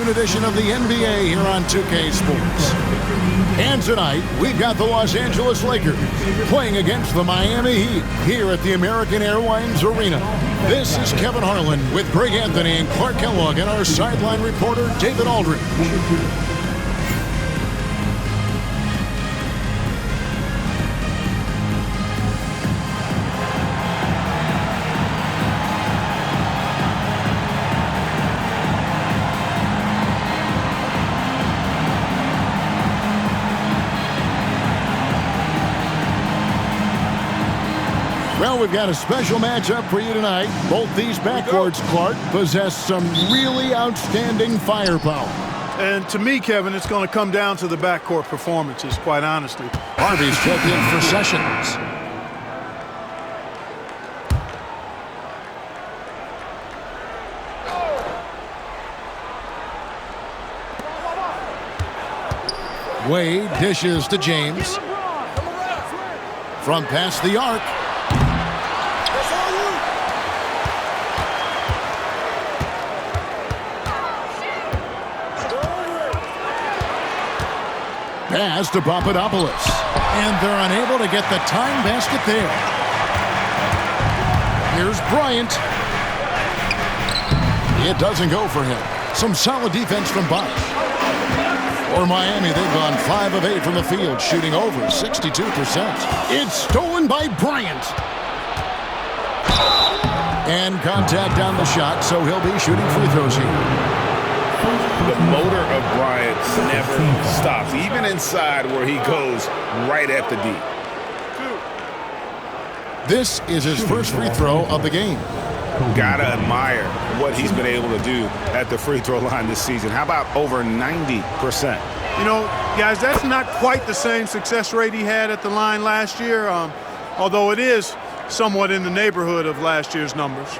afternoon edition of the NBA here on 2K Sports. And tonight, we've got the Los Angeles Lakers playing against the Miami Heat here at the American Airlines Arena. This is Kevin Harlan with Greg Anthony and Clark Kellogg and our sideline reporter, David Aldridge. Well, we've got a special matchup for you tonight. Both these backcourts, Clark, possess some really outstanding firepower. And to me, Kevin, it's going to come down to the backcourt performances, quite honestly. Harvey's checked in for Sessions. Wade dishes to James. From past the arc. Pass to Papadopoulos. And they're unable to get the time basket there. Here's Bryant. It doesn't go for him. Some solid defense from Bosch. For Miami, they've gone 5 of 8 from the field, shooting over 62%. It's stolen by Bryant. And contact on the shot, so he'll be shooting free throws here. The motor of Bryant never stops, even inside where he goes right at the D. This is his first free throw of the game. Gotta admire what he's been able to do at the free throw line this season. How about over 90%? You know, guys, that's not quite the same success rate he had at the line last year, although it is somewhat in the neighborhood of last year's numbers.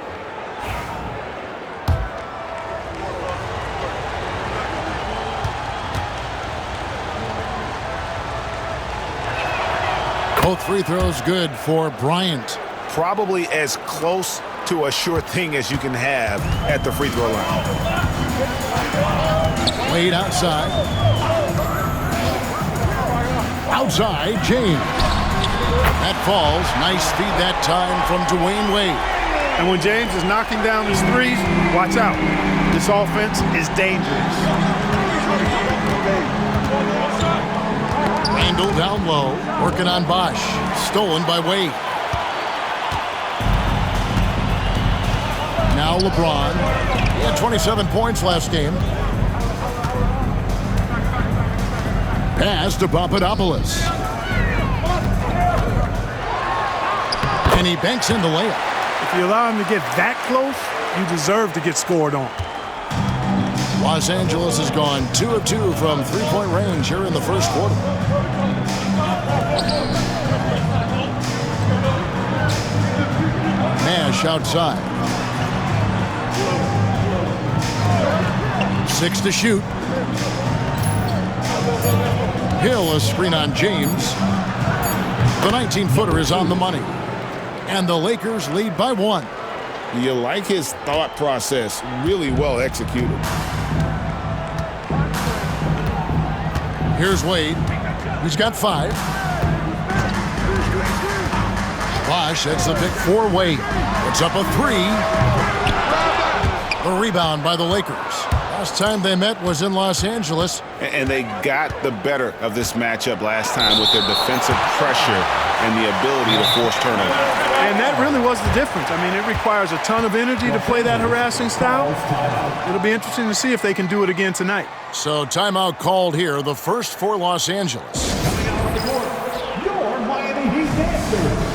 Both free throws good for Bryant. Probably as close to a sure thing as you can have at the free throw line. Wade outside. Outside, James. That falls. Nice feed that time from Dwayne Wade. And when James is knocking down his threes, watch out. This offense is dangerous. Randall down low, working on Bosch. Stolen by Wade. Now LeBron. He had 27 points last game. Pass to Papadopoulos. And he banks in the layup. If you allow him to get that close, you deserve to get scored on. Los Angeles has gone 2 of 2 from three-point range here in the first quarter. Nash outside. 6 to shoot. Hill a screen on James. The 19-footer is on the money. And the Lakers lead by 1. You like his thought process, really well executed. Here's Wade. He's got 5. Bosch sets the pick for Wade. It's up a 3. The rebound by the Lakers. Last time they met was in Los Angeles. And they got the better of this matchup last time with their defensive pressure and the ability to force turnovers. And that really was the difference. I mean, it requires a ton of energy to play that harassing style. It'll be interesting to see if they can do it again tonight. So timeout called here, the first for Los Angeles. Your Miami Heat dancers.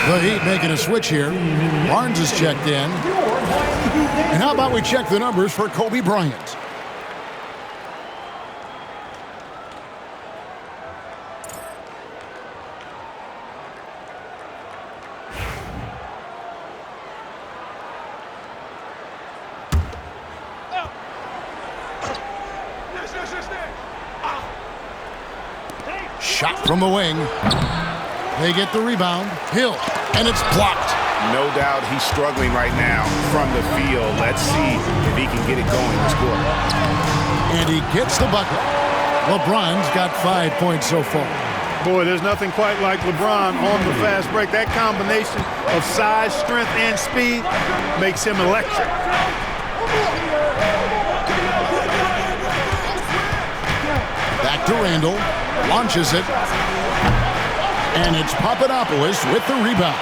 The Heat making a switch here. Barnes is checked in. And how about we check the numbers for Kobe Bryant? Shot from the wing. They get the rebound. Hill, and it's blocked. No doubt he's struggling right now from the field. Let's see if he can get it going this quarter. And he gets the bucket. LeBron's got 5 points so far. Boy, there's nothing quite like LeBron on the fast break. That combination of size, strength, and speed makes him electric. Back to Randall. Launches it. And it's Papadopoulos with the rebound.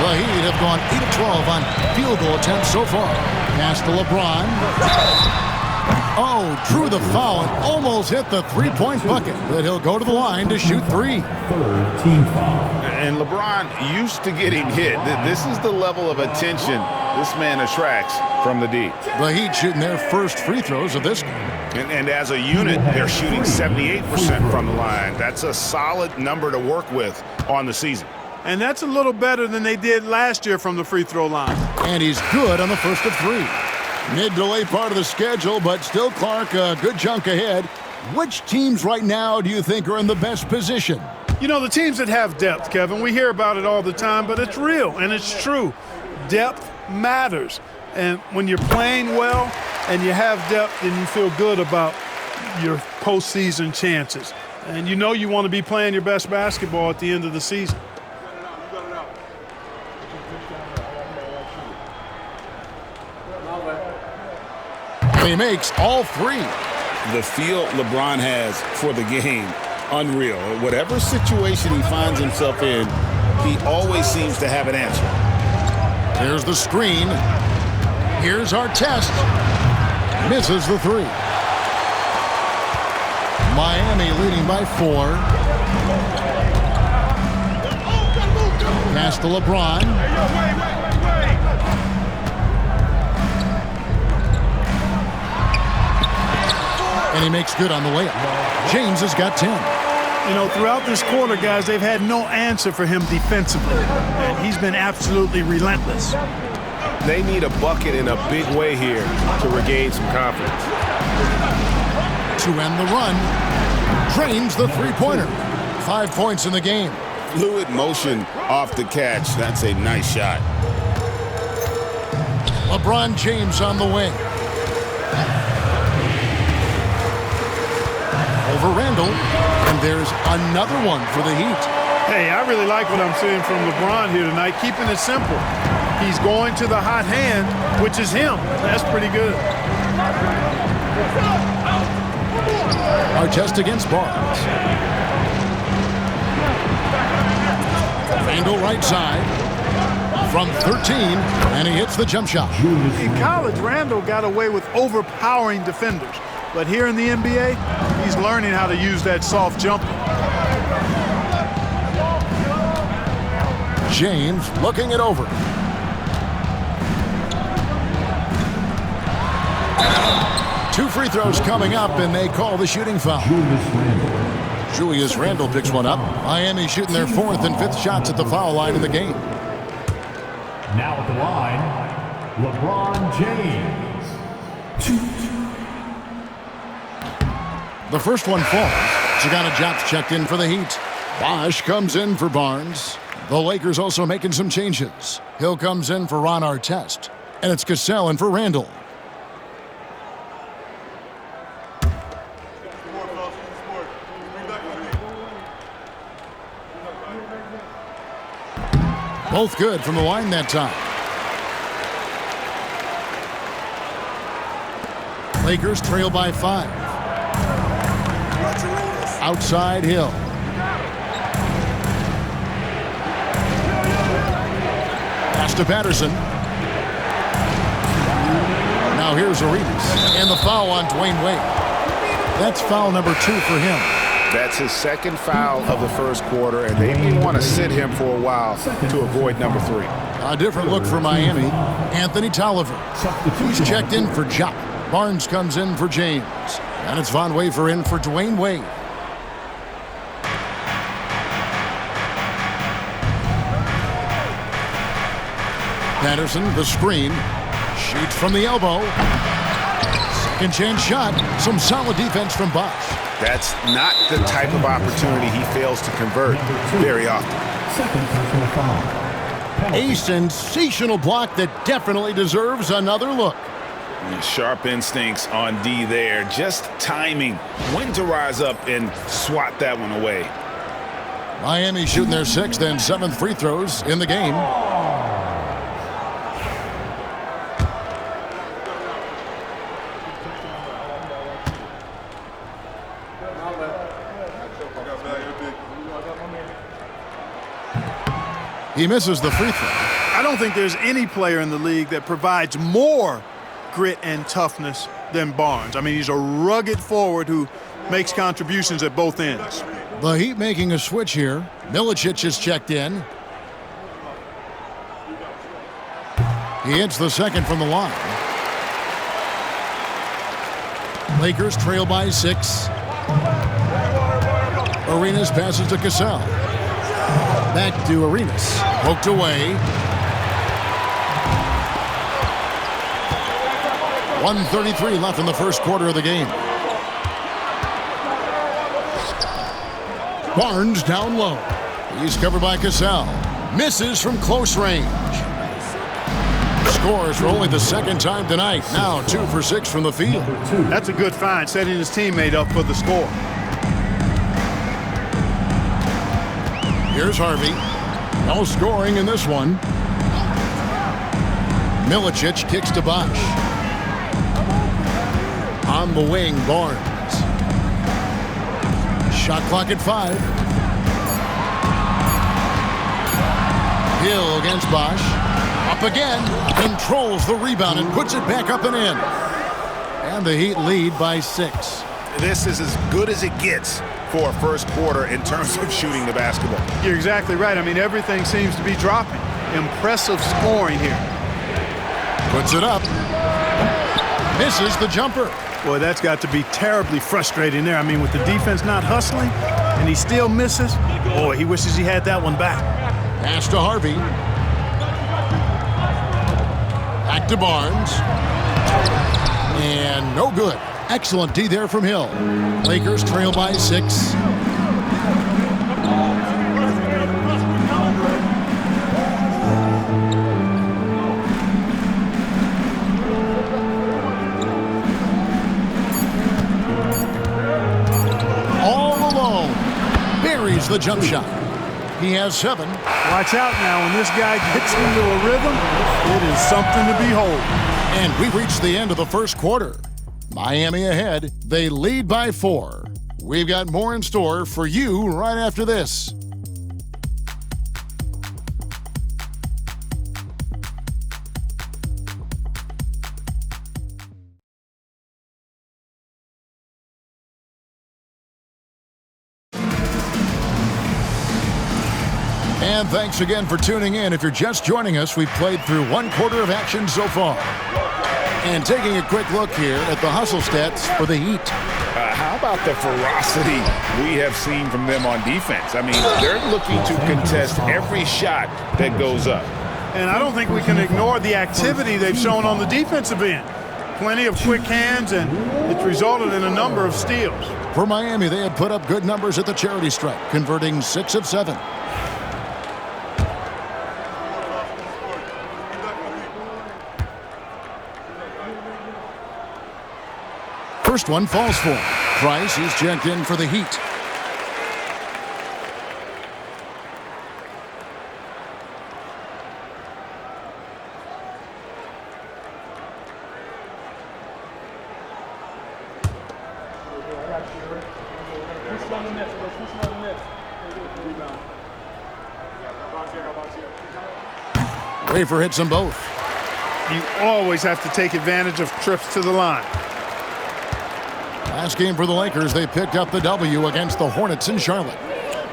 The Heat have gone 8 of 12 on field goal attempts so far. Pass to LeBron. Oh, drew the foul and almost hit the three-point bucket. But he'll go to the line to shoot 3. Third team foul. And LeBron used to getting hit. This is the level of attention this man attracts from the D. The Heat shooting their first free throws of this game. And as a unit, they're shooting 78% from the line. That's a solid number to work with on the season. And that's a little better than they did last year from the free throw line. And he's good on the first of 3. Mid to late part of the schedule, but still Clark a good chunk ahead. Which teams right now do you think are in the best position? You know, the teams that have depth, Kevin, we hear about it all the time, but it's real and it's true. Depth matters. And when you're playing well and you have depth, then you feel good about your postseason chances. And you know you want to be playing your best basketball at the end of the season. He makes all 3. The feel LeBron has for the game, unreal. Whatever situation he finds himself in, he always seems to have an answer. Here's the screen. Here's our test. Misses the 3. Miami leading by 4. Pass to LeBron. And he makes good on the layup. James has got 10. You know, throughout this quarter, guys, they've had no answer for him defensively. And he's been absolutely relentless. They need a bucket in a big way here to regain some confidence. To end the run, drains the three-pointer. 5 points in the game. Fluid motion off the catch. That's a nice shot. LeBron James on the wing. Over Randall, and there's another one for the Heat. Hey, I really like what I'm seeing from LeBron here tonight, keeping it simple. He's going to the hot hand, which is him. That's pretty good. Our test against Barnes. Randall right side from 13, and he hits the jump shot. In college, Randall got away with overpowering defenders. But here in the NBA, he's learning how to use that soft jumper. James looking it over. Two free throws coming up, and they call the shooting foul. Julius Randle picks one up. Miami shooting their 4th and 5th shots at the foul line in the game. Now at the line, LeBron James. The first one falls. Zagana Jop's checked in for the Heat. Bosch comes in for Barnes. The Lakers also making some changes. Hill comes in for Ron Artest. And it's Cassell in for Randall. Both good from the line that time. Lakers trail by 5. Outside Hill. Pass to Patterson. Now here's Arenas. And the foul on Dwayne Wade. That's foul number 2 for him. That's his second foul of the first quarter, and they may want to sit him for a while to avoid number 3. A different look for Miami. Anthony Tolliver. He's checked in for Jop. Barnes comes in for James. And it's Von Wafer in for Dwayne Wade. Patterson, the screen. Shoots from the elbow. Second chance shot. Some solid defense from Bosch. That's not the type of opportunity he fails to convert very often. Second personal foul. A sensational block that definitely deserves another look. Sharp instincts on D there. Just timing when to rise up and swat that one away. Miami shooting their 6th and 7th free throws in the game. He misses the free throw. I don't think there's any player in the league that provides more grit and toughness than Barnes. I mean, he's a rugged forward who makes contributions at both ends. The Heat making a switch here. Milicic is checked in. He hits the second from the line. Lakers trail by 6. Arenas passes to Cassell. Back to Arenas. Poked away. 1:33 left in the first quarter of the game. Barnes down low. He's covered by Cassell. Misses from close range. Scores for only the second time tonight. Now 2 for 6 from the field. That's a good find, setting his teammate up for the score. Here's Harvey. No scoring in this one. Milicic kicks to Bosch. On the wing, Barnes. Shot clock at 5. Hill against Bosch. Up again. Controls the rebound and puts it back up and in. And the Heat lead by 6. This is as good as it gets for a first quarter in terms of shooting the basketball. You're exactly right. I mean, everything seems to be dropping. Impressive scoring here. Puts it up. Misses the jumper. Boy, that's got to be terribly frustrating there. I mean, with the defense not hustling and he still misses, boy, he wishes he had that one back. Pass to Harvey. Back to Barnes. And no good. Excellent D there from Hill. Lakers trail by 6. The jump shot. He has 7. Watch out now. When this guy gets into a rhythm, it is something to behold. And we've reached the end of the first quarter. Miami ahead. They lead by 4. We've got more in store for you right after this. And thanks again for tuning in. If you're just joining us, we've played through 1 quarter of action so far. And taking a quick look here at the hustle stats for the Heat. How about the ferocity we have seen from them on defense? I mean, they're looking to contest every shot that goes up. And I don't think we can ignore the activity they've shown on the defensive end. Plenty of quick hands, and it's resulted in a number of steals. For Miami, they had put up good numbers at the charity stripe, converting 6 of 7. First one falls for him. Price is checked in for the Heat. Rafer hits them both. You always have to take advantage of trips to the line. Last game for the Lakers, they picked up the W against the Hornets in Charlotte.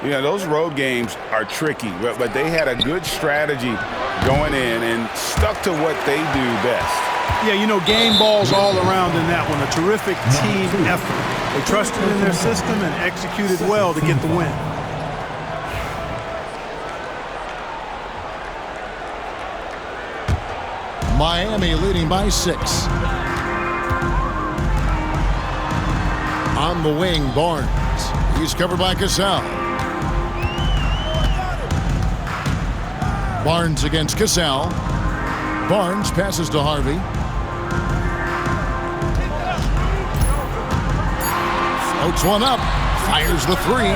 Yeah, those road games are tricky, but they had a good strategy going in and stuck to what they do best. Yeah, you know, game balls all around in that one. A terrific team effort. They trusted in their system and executed well to get the win. Miami leading by 6. On the wing, Barnes. He's covered by Cassell. Barnes against Cassell. Barnes passes to Harvey. Floats one up. Fires the three.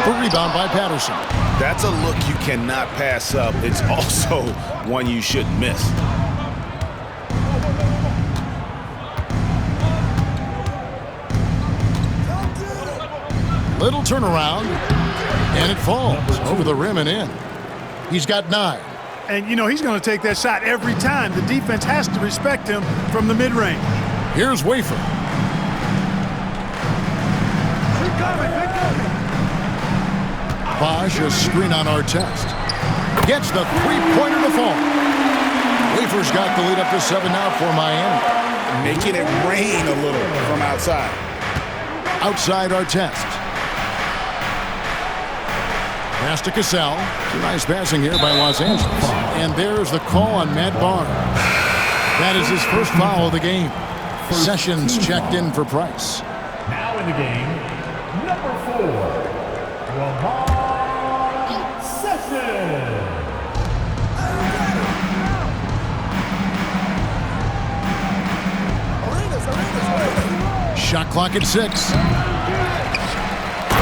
The rebound by Patterson. That's a look you cannot pass up. It's also one you shouldn't miss. Little turnaround, and it falls over the rim and in. He's got 9. And, you know, he's going to take that shot every time. The defense has to respect him from the mid-range. Here's Wafer. Bosch, a screen on Artest. Gets the three-pointer to fall. Wafer's got the lead up to 7 now for Miami. Making it rain a little from outside. Outside Artest. Pass to Cassell. Nice passing here by Los Angeles. And there's the call on Matt Barnes. That is his first foul of the game. Sessions checked in for Price. Now in the game, number 4, Lamar Sessions. Shot clock at 6.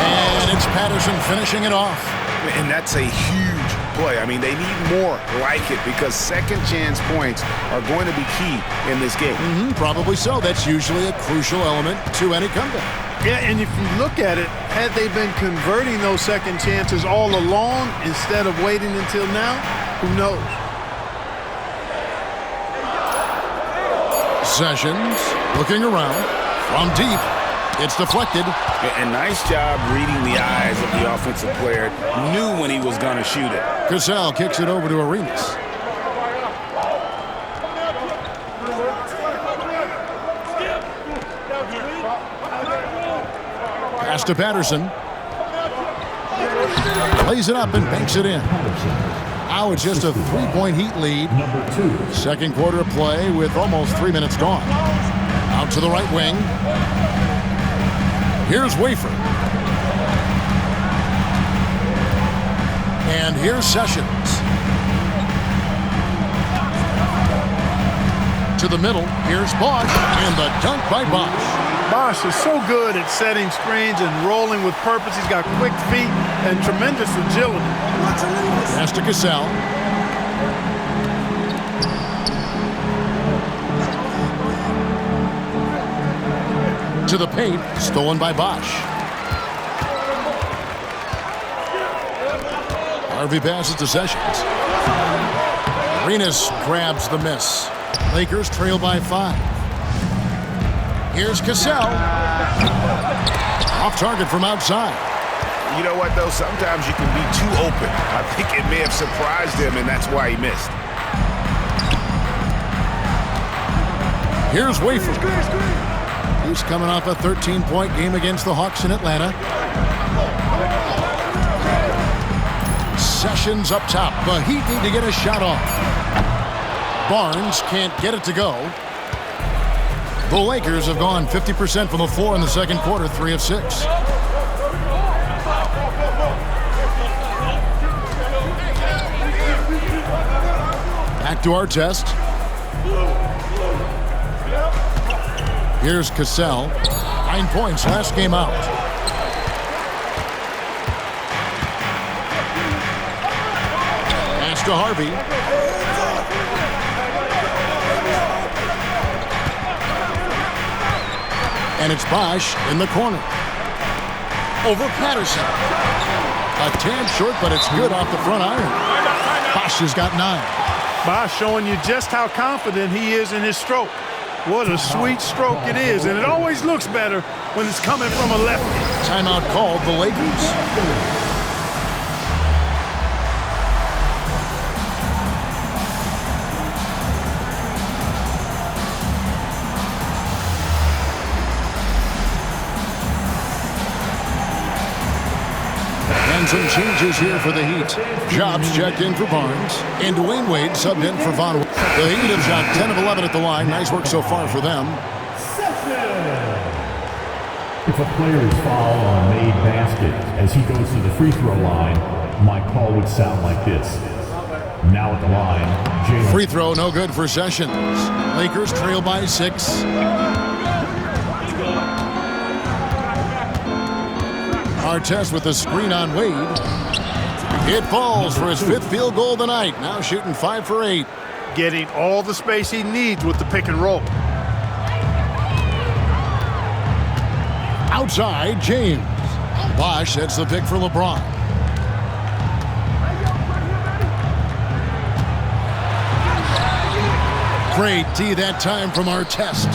And it's Patterson finishing it off. And that's a huge play. I mean, they need more like it because second chance points are going to be key in this game. Probably so. That's usually a crucial element to any comeback. Yeah, and if you look at it, had they been converting those second chances all along instead of waiting until now, who knows? Sessions looking around from deep. It's deflected. And nice job reading the eyes of the offensive player. Knew when he was going to shoot it. Cassell kicks it over to Arenas. Pass to Patterson. Lays it up and banks it in. Now it's just a 3-point Heat lead. Number 2. Second quarter of play with almost 3 minutes gone. Out to the right wing. Here's Wafer. And here's Sessions. To the middle. Here's Bosch. And the dunk by Bosch. Bosch is so good at setting screens and rolling with purpose. He's got quick feet and tremendous agility. Pass to Cassell. To the paint, stolen by Bosch. Harvey passes to Sessions. Arenas grabs the miss. Lakers trail by 5. Here's Cassell. Off target from outside. You know what, though? Sometimes you can be too open. I think it may have surprised him, and that's why he missed. Here's Wafer. He's coming off a 13-point game against the Hawks in Atlanta. Sessions up top. The Heat need to get a shot off. Barnes can't get it to go. The Lakers have gone 50% from the floor in the second quarter, 3 of 6. Back to Artest. Here's Cassell. 9 points last game out. Pass to Harvey. And it's Bosch in the corner. Over Patterson. A tad short, but it's good off the front iron. Bosch has got 9. Bosch showing you just how confident he is in his stroke. What a sweet stroke it is, and it always looks better when it's coming from a lefty. Timeout called the Lakers. And some changes here for the Heat. Jobs checked in for Barnes, and Dwayne Wade subbed in for Von. The Heat have shot 10 of 11 at the line. Nice work so far for them. If a player is fouled on a made basket as he goes to the free throw line, my call would sound like this. Now at the line, Jalen. Free throw, no good for Sessions. Lakers trail by 6. Artest with the screen on Wade. It falls for his 5th field goal of the night. Now shooting 5 for 8. Getting all the space he needs with the pick and roll. Outside, James. Bosh sets the pick for LeBron. Great D that time from Artest.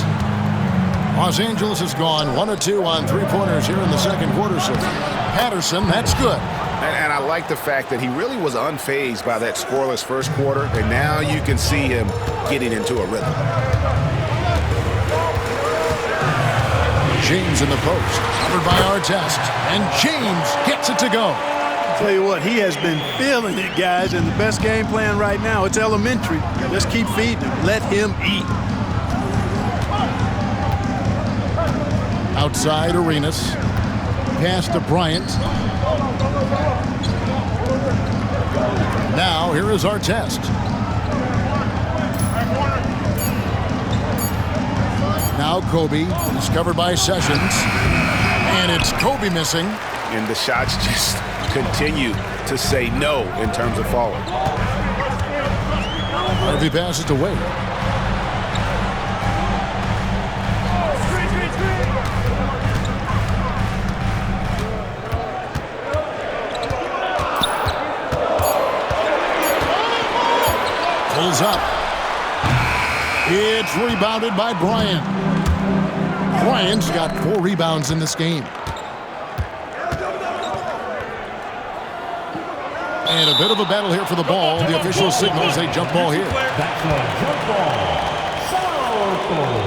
Los Angeles has gone 1 of 2 on 3-pointers here in the second quarter. So Patterson, that's good. And I like the fact that he really was unfazed by that scoreless first quarter, and now you can see him getting into a rhythm. James in the post, covered by Artest, and James gets it to go. Tell you what, he has been feeling it, guys, and the best game plan right now, it's elementary. Just keep feeding him. Let him eat. Outside, Arenas. Pass to Bryant. Now, here is Artest. Now Kobe. He's covered by Sessions. And it's Kobe missing. And the shots just continue to say no in terms of falling. Harvey passes to Wade. Pulls up. It's rebounded by Bryant. Bryant's got 4 rebounds in this game. And a bit of a battle here for the ball. The official signals a jump ball here. That's a jump ball. Southall.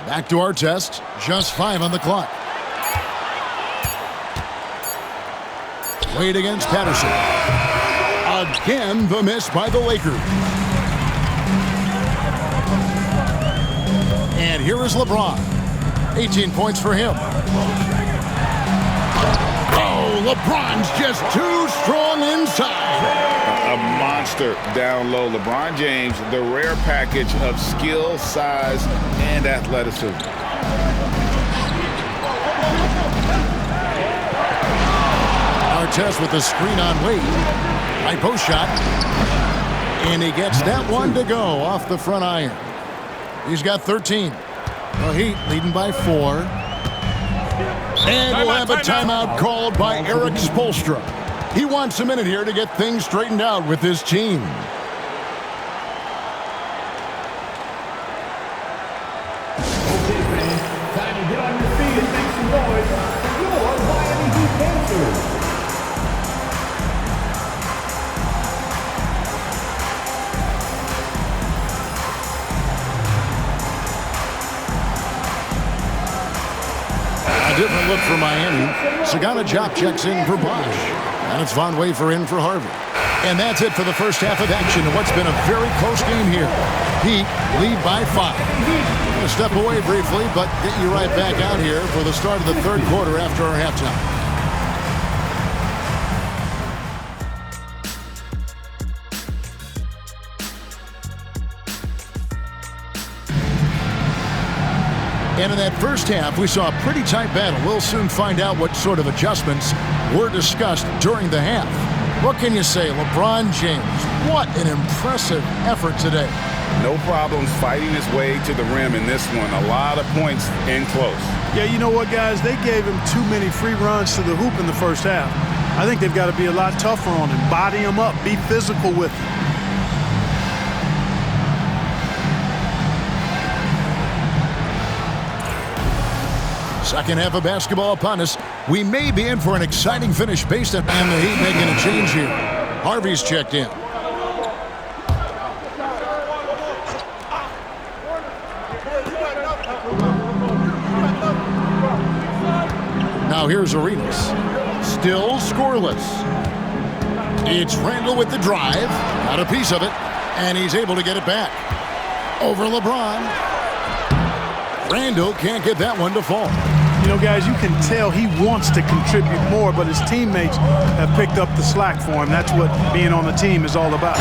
Back to Artest. Just 5 on the clock. Wade against Patterson. Again, the miss by the Lakers. And here is LeBron. 18 points for him. Oh, LeBron's just too strong inside. A monster down low. LeBron James, the rare package of skill, size, and athleticism. Artest with the screen on Wade. High post shot. And he gets that one to go off the front iron. He's got 13. The Heat leading by 4. And we'll have a timeout called by Eric Spoelstra. He wants a minute here to get things straightened out with his team. Okay, fans, time to get on your feet and make some noise for your Miami Heat Panthers. A different look for Miami. Sagana Diop checks in for Bosh. And it's Von Wafer in for Harvey. And that's it for the first half of action in what's been a very close game here. Heat lead by 5. We're going to step away briefly, but get you right back out here for the start of the third quarter after our halftime. And in that first half, we saw a pretty tight battle. We'll soon find out what sort of adjustments were discussed during the half. What can you say? LeBron James, what an impressive effort today. No problems fighting his way to the rim in this one. A lot of points in close. Yeah, you know what, guys? They gave him too many free runs to the hoop in the first half. I think they've got to be a lot tougher on him. Body him up. Be physical with him. Second half of basketball upon us. We may be in for an exciting finish based on the Heat making a change here. Harvey's checked in. Now Now here's Arenas. Still scoreless. It's Randall with the drive. Got a piece of it. And he's able to get it back. Over LeBron. Randall can't get that one to fall. You know, guys, you can tell he wants to contribute more, but his teammates have picked up the slack for him. That's what being on the team is all about.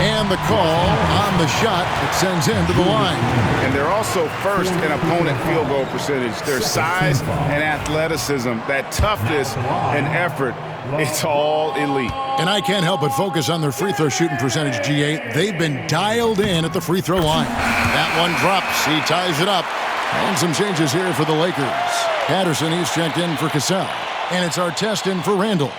And the call on the shot that sends him to the line. And they're also first in opponent field goal percentage. Their size and athleticism, that toughness and effort, it's all elite. And I can't help but focus on their free throw shooting percentage, G8. They've been dialed in at the free throw line. That one drops. He ties it up. And some changes here for the Lakers. Patterson, he's checked in for Cassell. And it's Artest in for Randall.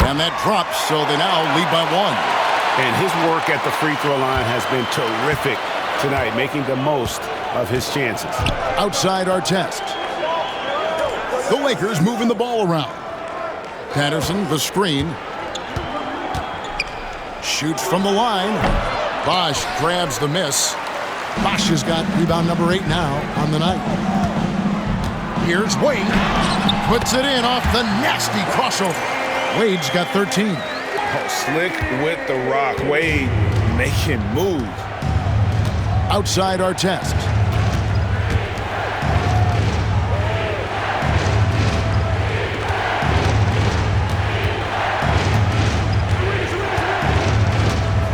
And that drops, so they now lead by one. And his work at the free throw line has been terrific tonight, making the most of his chances. Outside Artest. The Lakers moving the ball around. Patterson, the screen. Shoots from the line. Bosch grabs the miss. Bosch has got rebound number 8 now on the night. Here's Wade. Puts it in off the nasty crossover. Wade's got 13. Oh, slick with the rock. Wade making moves. Outside Artest.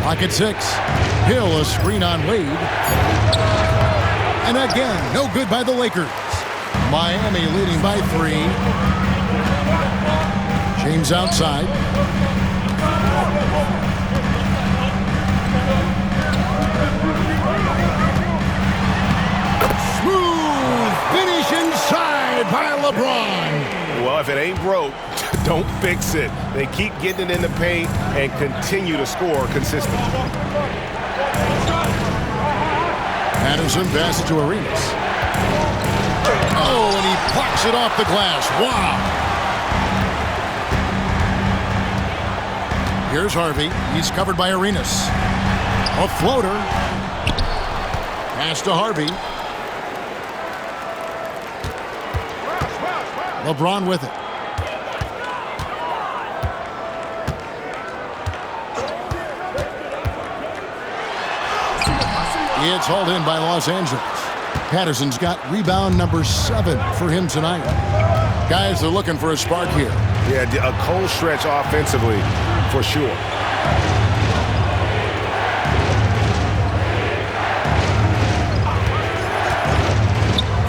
Pocket 6. Hill, a screen on Wade. And again, no good by the Lakers. Miami leading by 3. James outside. Smooth finish inside by LeBron. Well, if it ain't broke, don't fix it. They keep getting it in the paint and continue to score consistently. Patterson passes to Arenas. Oh, and he plucks it off the glass. Wow. Here's Harvey. He's covered by Arenas. A floater. Pass to Harvey. LeBron with it. It's hauled in by Los Angeles. Patterson's got rebound number 7 for him tonight. Guys, they're looking for a spark here. Yeah, a cold stretch offensively for sure.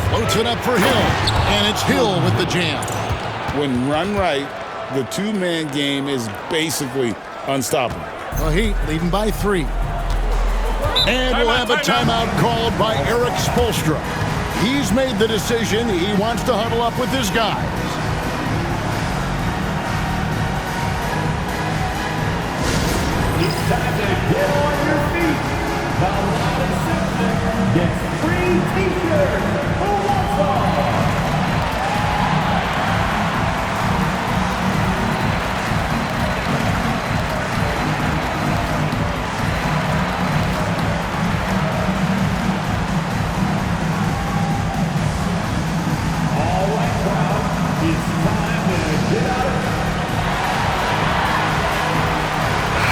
Floats it up for Hill, and it's Hill with the jam. When run right, the two-man game is basically unstoppable. The Heat leading by 3. And we'll have a timeout called by Eric Spoelstra. He's made the decision. He wants to huddle up with his guys. It's time to get on your feet. The Line Simpson gets free t-shirts. Who wants one?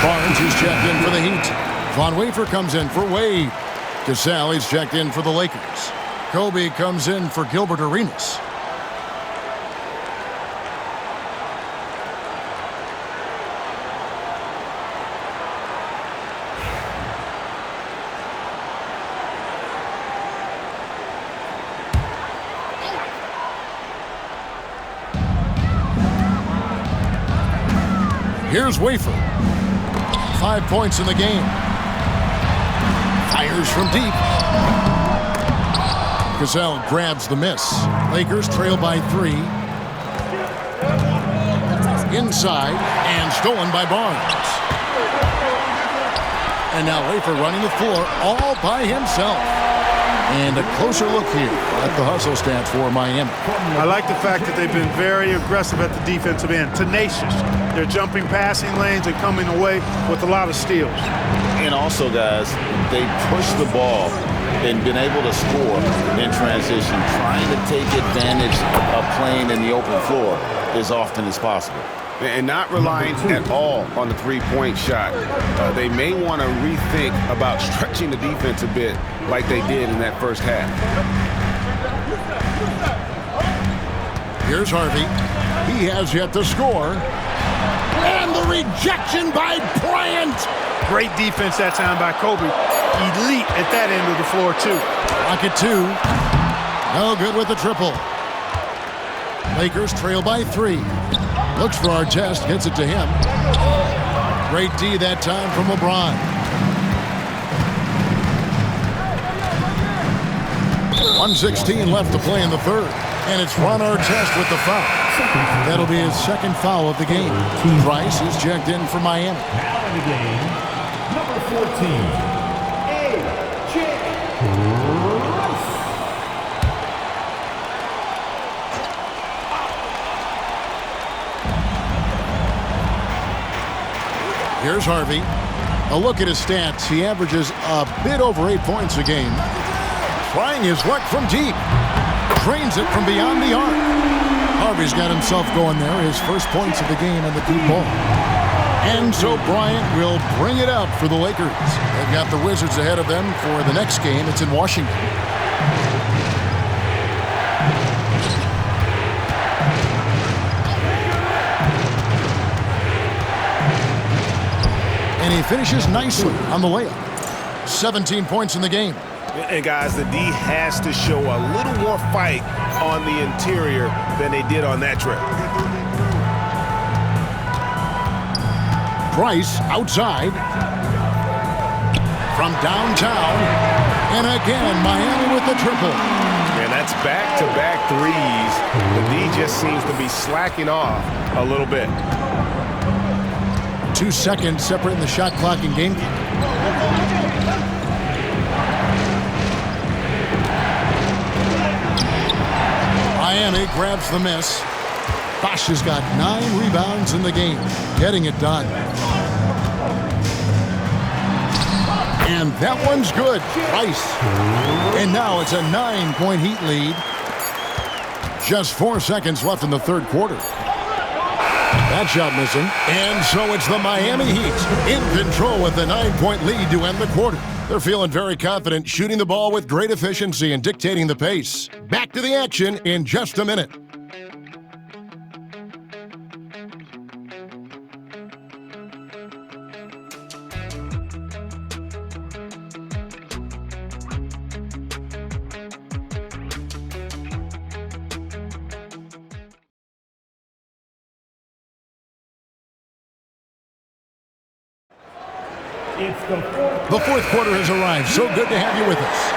Barnes is checked in for the Heat. Von Wafer comes in for Wade. Cassell is checked in for the Lakers. Kobe comes in for Gilbert Arenas. Here's Wafer. 5 points in the game. Fires from deep. Cassell grabs the miss. Lakers trail by 3. Inside and stolen by Barnes. And now Wafer running the floor all by himself. And a closer look here at the hustle stats for Miami. I like the fact that they've been very aggressive at the defensive end, tenacious. They're jumping passing lanes and coming away with a lot of steals. And also, guys, they push the ball and been able to score in transition, trying to take advantage of playing in the open floor as often as possible. And not relying at all on the three-point shot. They may want to rethink about stretching the defense a bit like they did in that first half. Here's Harvey. He has yet to score. And the rejection by Bryant. Great defense that time by Kobe. Elite at that end of the floor, too. Rocket 2. No good with the triple. Lakers trail by 3. Looks for Artest, gets it to him. Great D that time from LeBron. .116 left to play in the third. And it's Ron Artest with the foul. That'll be his second foul of the game. Price is checked in for Miami. Now in the game, number 14, A.J. Rice. Here's Harvey. A look at his stats. He averages a bit over 8 points a game. Trying his luck from deep. Drains it from beyond the arc. Harvey's got himself going there. His first points of the game on the deep ball. And so Bryant will bring it out for the Lakers. They've got the Wizards ahead of them for the next game. It's in Washington. And he finishes nicely on the layup. 17 points in the game. And guys, the D has to show a little more fight on the interior than they did on that trip. Price outside. From downtown. And again, Miami with the triple. And that's back-to-back threes. The D just seems to be slacking off a little bit. 2 seconds separating the shot clock and game clock. Miami grabs the miss. Bosh has got 9 rebounds in the game, getting it done. And that one's good. Price. And now it's a 9-point Heat lead. Just 4 seconds left in the third quarter. That shot missing. And so it's the Miami Heat in control with the 9-point lead to end the quarter. They're feeling very confident, shooting the ball with great efficiency and dictating the pace. Back to the action in just a minute. It's the fourth. The fourth quarter has arrived. So good to have you with us.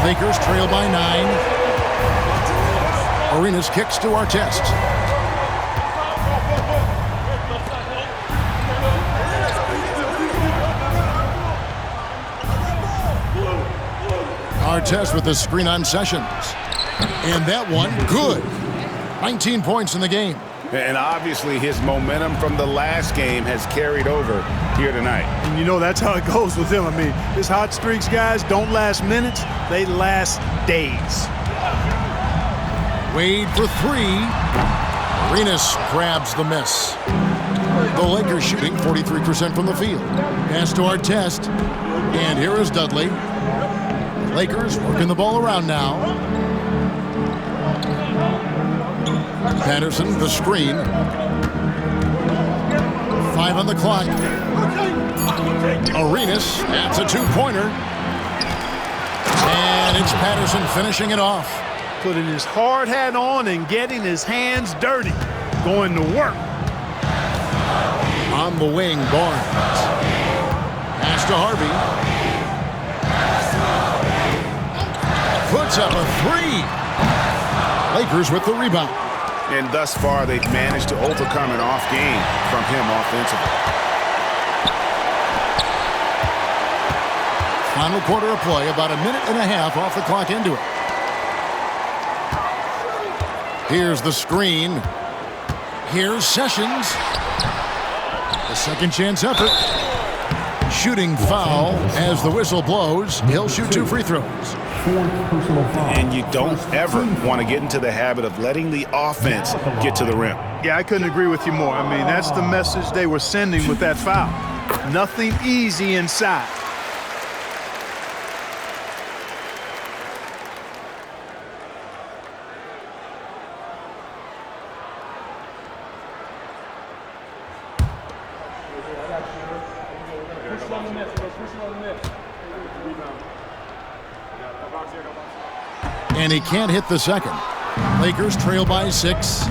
Lakers trail by 9. Arenas kicks to Artest. Artest with the screen on Sessions. And that one, good. 19 points in the game. And obviously his momentum from the last game has carried over here tonight. And you know that's how it goes with him. I mean, his hot streaks, guys, don't last minutes. They last days. Wade for 3. Arenas grabs the miss. The Lakers shooting 43% from the field. Pass to Artest. And here is Dudley. The Lakers working the ball around now. Patterson, the screen. 5 on the clock. Arenas, that's a 2-pointer. And it's Patterson finishing it off. Putting his hard hat on and getting his hands dirty. Going to work. On the wing, Barnes. Pass to Harvey. Puts up a 3. Lakers with the rebound. And thus far, they've managed to overcome an off game from him offensively. Final quarter of play, about a minute and a half off the clock into it. Here's the screen. Here's Sessions. A second chance effort. Shooting foul as the whistle blows. He'll shoot 2 free throws. And you don't ever want to get into the habit of letting the offense get to the rim. Yeah, I couldn't agree with you more. I mean, that's the message they were sending with that foul. Nothing easy inside. And he can't hit the second. Lakers trail by 6.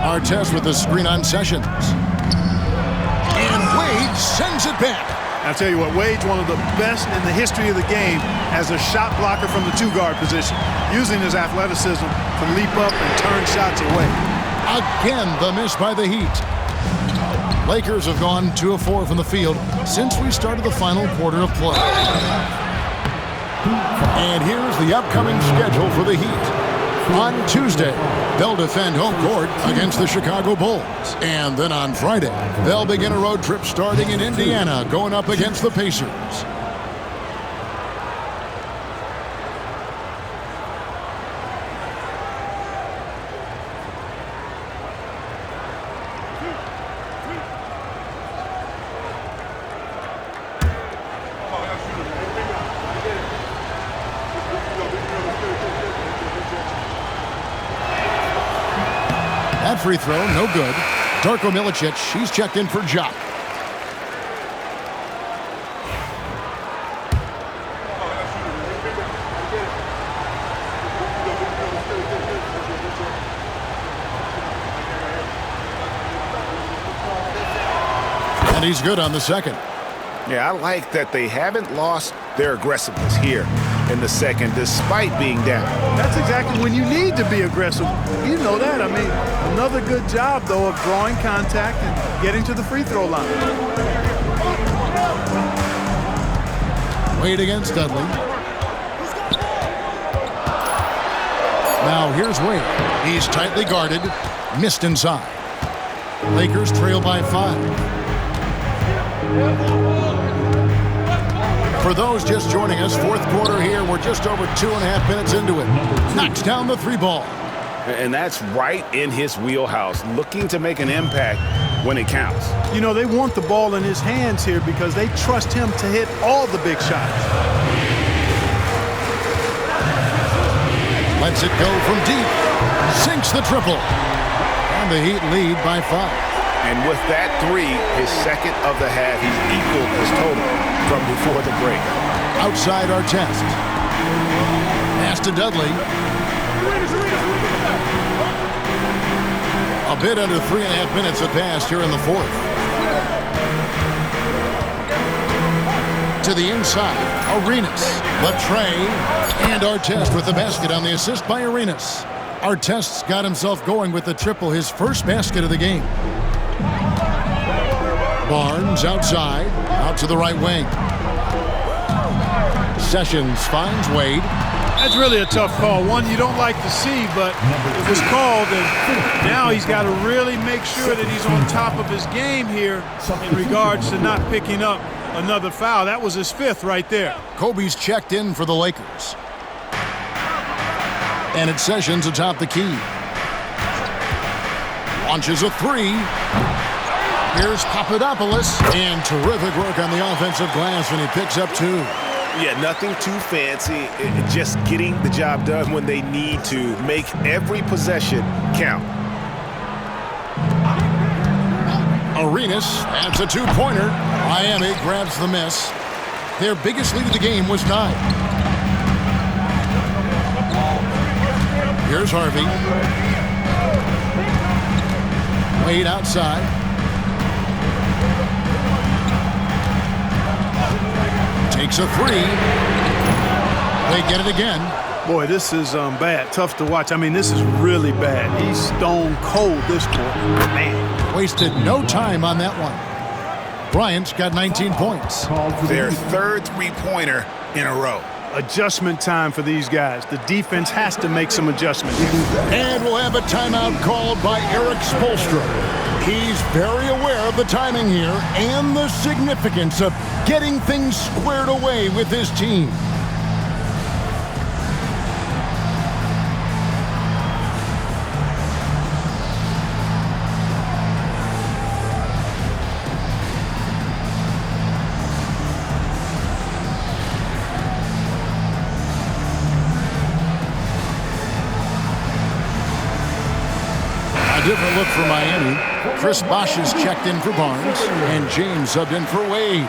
Artest with the screen on Sessions. And Wade sends it back. I'll tell you what, Wade's one of the best in the history of the game as a shot blocker from the 2-guard position, using his athleticism to leap up and turn shots away. Again, the miss by the Heat. Lakers have gone 2 of 4 from the field since we started the final quarter of play. And here's the upcoming schedule for the Heat. On Tuesday, they'll defend home court against the Chicago Bulls. And then on Friday, they'll begin a road trip starting in Indiana, going up against the Pacers. That free throw, no good. Darko Milicic, he's checked in for Jock. And he's good on the second. Yeah, I like that they haven't lost their aggressiveness here in the second, despite being down. That's exactly when you need to be aggressive. You know that. I mean, another good job, though, of drawing contact and getting to the free throw line. Wade against Dudley. Now here's Wade. He's tightly guarded. Missed inside. Lakers trail by 5. For those just joining us, fourth quarter here. We're just over 2.5 minutes into it. Knocks down the 3 ball. And that's right in his wheelhouse, looking to make an impact when it counts. You know, they want the ball in his hands here because they trust him to hit all the big shots. Lets it go from deep. Sinks the triple. And the Heat lead by 5. And with that 3, his second of the half, he's equaled his total from before the break. Outside Artest. Pass to Dudley. A bit under 3.5 minutes have passed here in the fourth. To the inside, Arenas, Latrey, and Artest with the basket on the assist by Arenas. Artest's got himself going with the triple, his first basket of the game. Barnes outside, out to the right wing. Sessions finds Wade. That's really a tough call. One you don't like to see, but it was called, and now he's got to really make sure that he's on top of his game here in regards to not picking up another foul. That was his 5th right there. Kobe's checked in for the Lakers. And it's Sessions atop the key. Launches a 3. Here's Papadopoulos, and terrific work on the offensive glass when he picks up 2. Yeah, nothing too fancy, just getting the job done when they need to. Make every possession count. Arenas adds a 2-pointer. Miami grabs the miss. Their biggest lead of the game was 9. Here's Harvey. Wade outside. Takes a 3. They get it again. Boy, this is bad. Tough to watch. I mean, this is really bad. He's stone cold this quarter. Man. Wasted no time on that one. Bryant's got 19 points. Their third three-pointer in a row. Adjustment time for these guys. The defense has to make some adjustments. And we'll have a timeout called by Eric Spoelstra. He's very aware of the timing here and the significance of getting things squared away with his team. Different look for Miami. Chris Bosh is checked in for Barnes, and James subbed in for Wade.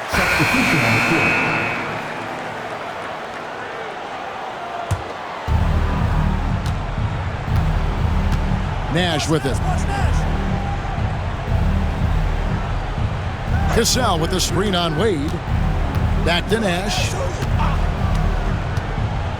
Nash with it. Cassell with the screen on Wade. Back to Nash.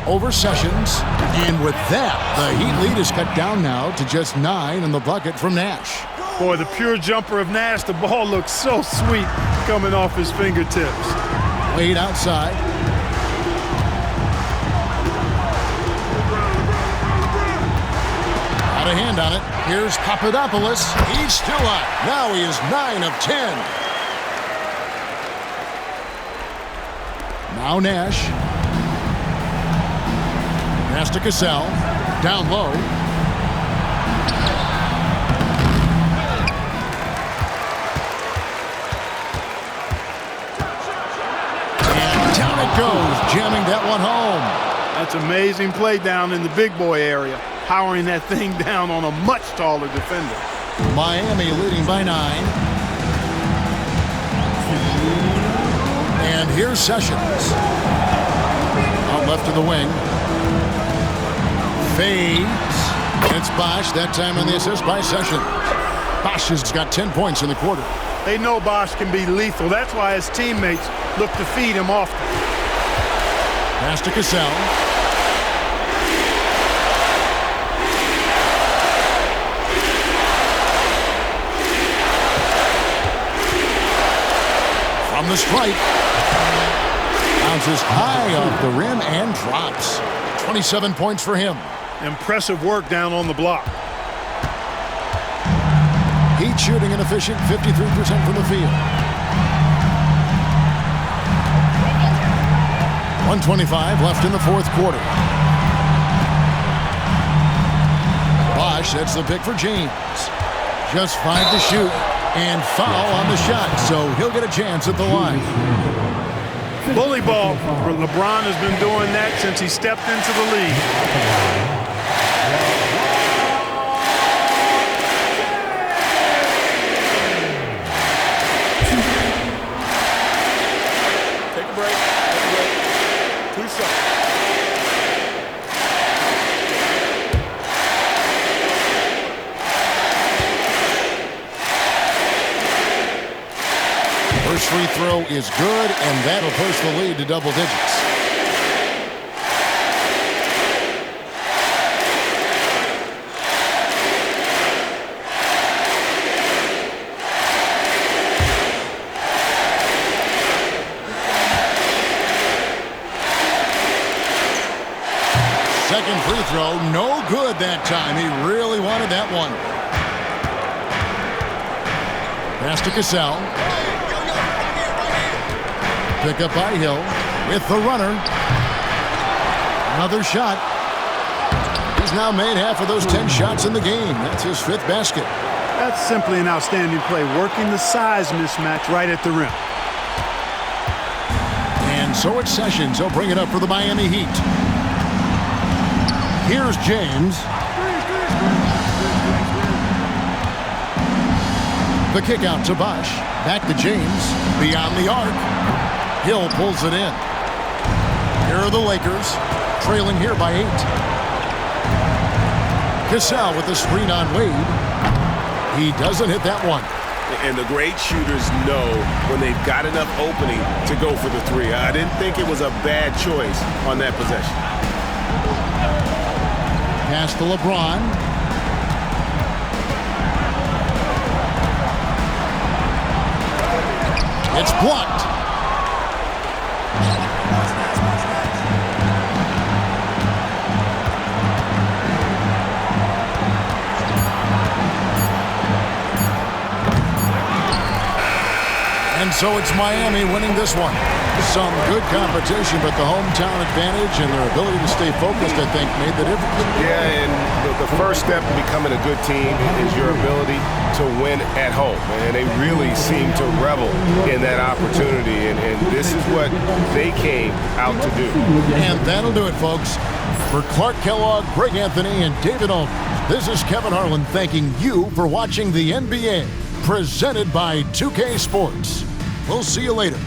Over Sessions, and with that, the Heat lead is cut down now to just 9 in the bucket from Nash. Boy, the pure jumper of Nash, the ball looks so sweet coming off his fingertips. Wade outside. Got a hand on it. Here's Papadopoulos. He's still up. Now he is 9 of 10. Now Nash. Pass to Cassell. Down low. And down it goes, jamming that one home. That's amazing play down in the big boy area, powering that thing down on a much taller defender. Miami leading by 9. And here's Sessions. Out left to the wing. Fades. It's Bosh, that time on the assist by Sessions. Bosh has got 10 points in the quarter. They know Bosh can be lethal. That's why his teammates look to feed him often. Pass to Cassell. From the stripe. Bounces high off the rim and drops. 27 points for him. Impressive work down on the block. Heat shooting an efficient 53% from the field. 1:25 left in the fourth quarter. Bosh sets the pick for James. Just 5 to shoot and foul on the shot, so he'll get a chance at the line. Bully ball. LeBron has been doing that since he stepped into the league. First free throw is good, and that'll push the lead to double digits. Second free throw, no good that time. He really wanted that one. Pass to Cassell. Pick up by Hill with the runner. Another shot. He's now made half of those 10 shots in the game. That's his 5th basket. That's simply an outstanding play, working the size mismatch right at the rim. And so it's Sessions. He'll bring it up for the Miami Heat. Here's James. The kick out to Bosh. Back to James. Beyond the arc. Hill pulls it in. Here are the Lakers, trailing here by 8. Cassell with the screen on Wade. He doesn't hit that one. And the great shooters know when they've got enough opening to go for the 3. I didn't think it was a bad choice on that possession. Pass to LeBron. It's blocked. And so it's Miami winning this one. Some good competition, but the hometown advantage and their ability to stay focused, I think, made the difference. Yeah, and the first step in becoming a good team is your ability to win at home. And they really seem to revel in that opportunity, and this is what they came out to do. And that'll do it, folks. For Clark Kellogg, Greg Anthony, and David Aldridge, this is Kevin Harlan thanking you for watching the NBA, presented by 2K Sports. We'll see you later.